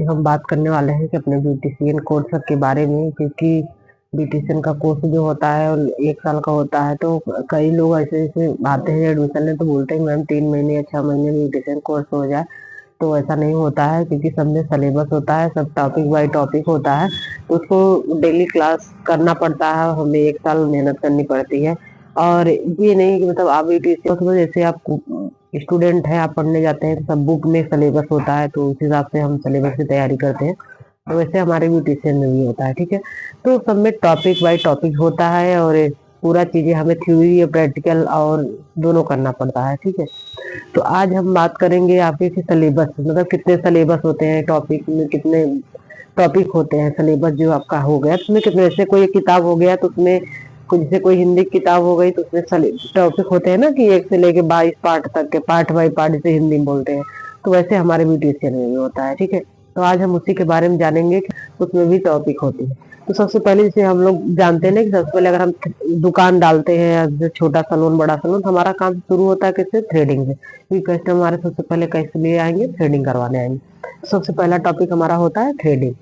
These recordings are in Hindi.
हम बात करने वाले हैं कि अपने ब्यूटिशियन कोर्स के बारे में, क्योंकि ब्यूटिशियन का कोर्स जो होता है और 1 साल का होता है। तो कई लोग ऐसे ऐसे आते हैं एडमिशन में तो बोलते हैं मैम 3 महीने या 6 महीने में ब्यूटिशियन कोर्स हो जाए। तो ऐसा नहीं होता है, क्योंकि सब में सिलेबस होता है, सब टॉपिक बाय टॉपिक होता है। तो उसको डेली क्लास करना पड़ता है, हमें 1 साल मेहनत करनी पड़ती है। और ये नहीं कि मतलब आप ब्यूटिशियन जैसे आप स्टूडेंट है, आप पढ़ने जाते हैं तो सब बुक में सिलेबस होता है, तो उस हिसाब से हम सिलेबस की तैयारी करते हैं। तो वैसे हमारे ब्यूटिशियन में भी होता है, ठीक है। तो सब में टॉपिक बाय टॉपिक होता है, और पूरा चीजें हमें थ्योरी या प्रैक्टिकल और दोनों करना पड़ता है, ठीक है। तो आज हम बात करेंगे आपके कि सिलेबस मतलब कितने सिलेबस होते हैं, टॉपिक में कितने टॉपिक होते हैं। सिलेबस जो आपका हो गया तो उसमें कितने, जैसे कोई किताब हो गया तो उसमें कुछ, जैसे कोई हिंदी की किताब हो गई तो उसमें टॉपिक होते हैं ना कि 1 से लेके 22 पार्ट तक के, पार्ट बाई पार्ट जिसे हिंदी में बोलते हैं। तो वैसे हमारे ब्यूटिशियन में भी होता है, ठीक है। तो आज हम उसी के बारे में जानेंगे कि उसमें भी टॉपिक होती है। तो सबसे पहले जैसे हम लोग जानते हैं ना कि सबसे पहले अगर हम दुकान डालते हैं, या छोटा सलून बड़ा सलून, तो हमारा काम शुरू होता है किससे? थ्रेडिंग से। क्योंकि कस्टमर हमारे सबसे पहले कैसे लिए आएंगे? थ्रेडिंग करवाने आएंगे। सबसे पहला टॉपिक हमारा होता है थ्रेडिंग।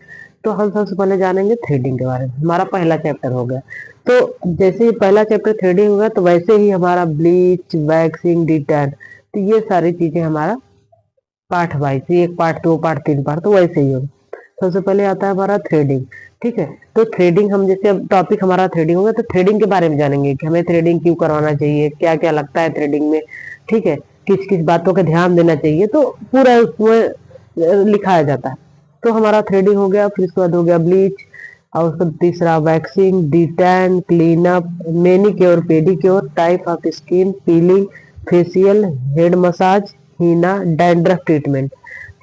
तो हम सबसे पहले जानेंगे थ्रेडिंग के बारे में, हमारा पहला चैप्टर हो गया। तो जैसे ही पहला चैप्टर थ्रेडिंग होगा तो वैसे ही हमारा ब्लीच, वैक्सिंग, डिटैन, तो ये सारी चीजें हमारा part wise, 1 part, 2 part, 3 part, तो वैसे ही होगा। सबसे पहले आता है हमारा थ्रेडिंग, ठीक है। तो थ्रेडिंग हम जैसे अब टॉपिक हमारा थ्रेडिंग होगा तो थ्रेडिंग के बारे में जानेंगे कि हमें थ्रेडिंग क्यों करवाना चाहिए, क्या क्या लगता है थ्रेडिंग में, ठीक है। किस किस बातों का ध्यान देना चाहिए, तो पूरा उसमें लिखाया जाता है। तो हमारा थ्रेडिंग हो गया, फिर उसके बाद हो गया ब्लीच, और उसका तीसरा waxing, detan, clean up, manicure, pedicure, type of skin, peeling, facial, head massage, henna, dandruff treatment,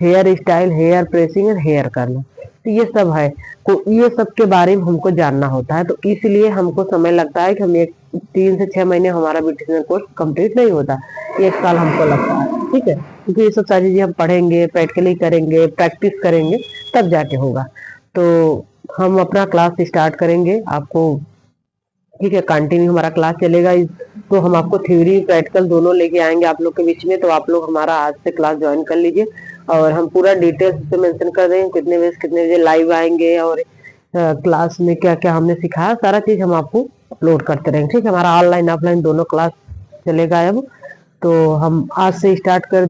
hair style, hair pressing और हेयर करना। तो ये सब है। तो ये सब के बारे में हमको जानना होता है, तो इसलिए हमको समय लगता है कि हम एक 3 से 6 महीने हमारा ब्यूटिशियन कोर्स कंप्लीट नहीं होता, 1 साल हमको लगता है, ठीक है। क्योंकि ये सब सारी चीजें हम पढ़ेंगे, प्रैक्टिकली करेंगे, प्रैक्टिस करेंगे, तब जाके होगा। तो हम अपना क्लास स्टार्ट करेंगे आपको, ठीक है। कंटिन्यू हमारा क्लास चलेगा। तो हम आपको थ्योरी प्रैक्टिकल दोनों लेके आएंगे आप लोग के बीच में। तो आप लोग हमारा आज से क्लास ज्वाइन कर लीजिए, और हम पूरा डिटेल्स से मेंशन कर देंगे कितने बजे लाइव आएंगे, और क्लास में क्या क्या हमने सिखाया, सारा चीज हम आपको अपलोड करते रहेंगे, ठीक है। हमारा ऑनलाइन ऑफलाइन दोनों क्लास चलेगा अब। तो हम आज से स्टार्ट कर